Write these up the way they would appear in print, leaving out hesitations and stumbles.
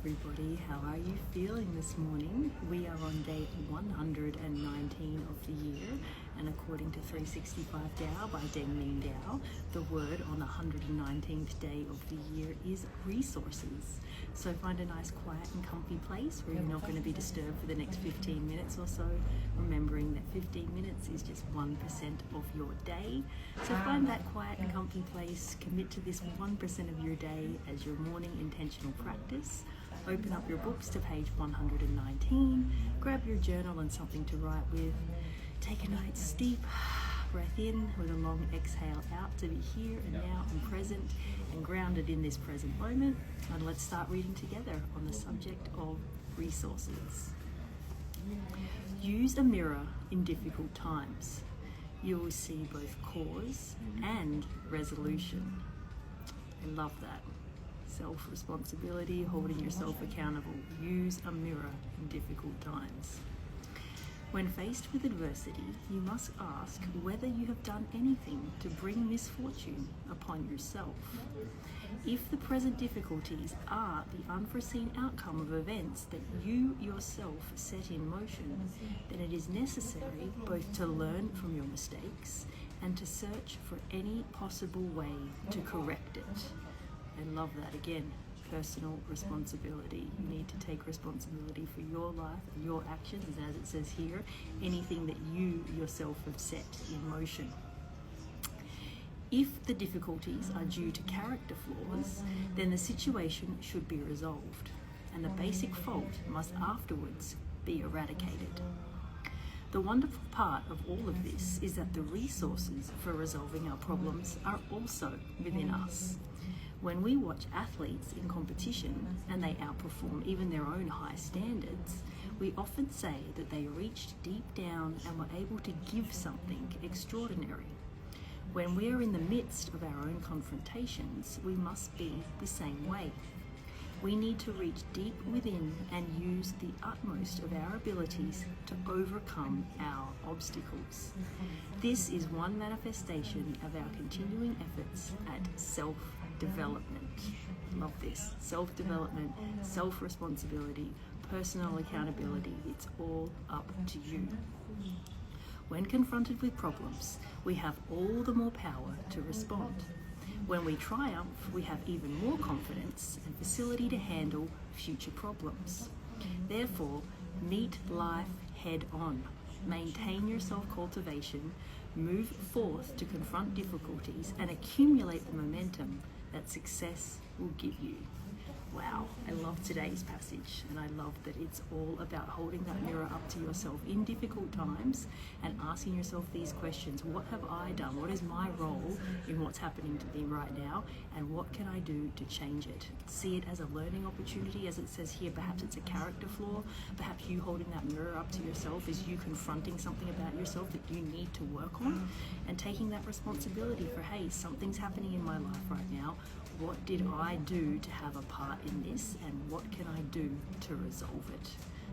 everybody, how are you feeling this morning? We are on day 119 of the year, and according to 365 Tao by Deng Ming Dao, the word on the 119th day of the year is resources. So find a nice quiet and comfy place where you're not going to be disturbed for the next 15 minutes or so, remembering that 15 minutes is just 1% of your day. So find that quiet and comfy place, commit to this 1% of your day as your morning intentional practice. Open up your books to page 119, grab your journal and something to write with. Take a nice deep breath in with a long exhale out to be here and now and present and grounded in this present moment. And let's start reading together on the subject of resources. Use a mirror in difficult times. You will see both cause and resolution. I love that. Self-responsibility, holding yourself accountable. Use a mirror in difficult times. When faced with adversity, you must ask whether you have done anything to bring misfortune upon yourself. If the present difficulties are the unforeseen outcome of events that you yourself set in motion, then it is necessary both to learn from your mistakes and to search for any possible way to correct it. I love that again. Personal responsibility. You need to take responsibility for your life and your actions, and as it says here, anything that you yourself have set in motion. If the difficulties are due to character flaws, then the situation should be resolved, and the basic fault must afterwards be eradicated. The wonderful part of all of this is that the resources for resolving our problems are also within us. When we watch athletes in competition and they outperform even their own high standards, we often say that they reached deep down and were able to give something extraordinary. When we are in the midst of our own confrontations, we must be the same way. We need to reach deep within and use the utmost of our abilities to overcome our obstacles. This is one manifestation of our continuing efforts at self-development. Love this. Self-development, self-responsibility, personal accountability. It's all up to you. When confronted with problems, we have all the more power to respond. When we triumph, we have even more confidence and facility to handle future problems. Therefore, meet life head on. Maintain your self-cultivation, move forth to confront difficulties, and accumulate the momentum that success will give you. Wow, I love today's passage, and I love that it's all about holding that mirror up to yourself in difficult times and asking yourself these questions. What have I done? What is my role in what's happening to me right now? And what can I do to change it? See it as a learning opportunity, as it says here. Perhaps it's a character flaw. Perhaps you holding that mirror up to yourself is you confronting something about yourself that you need to work on, and taking that responsibility for, hey, something's happening in my life right now. What did I do to have a part in this, and what can I do to resolve it?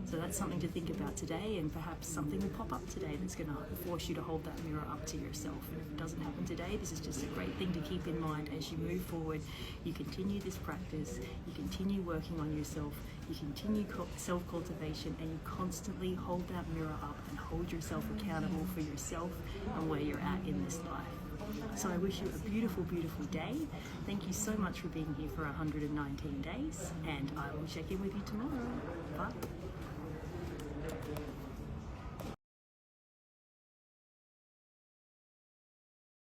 So that's something to think about today, and perhaps something will pop up today that's going to force you to hold that mirror up to yourself. And if it doesn't happen today, this is just a great thing to keep in mind as you move forward. You continue this practice, you continue working on yourself, you continue self-cultivation, and you constantly hold that mirror up and hold yourself accountable for yourself and where you're at in this life. So I wish you a beautiful, beautiful day. Thank you so much for being here for 119 days, and I will check in with you tomorrow. Bye.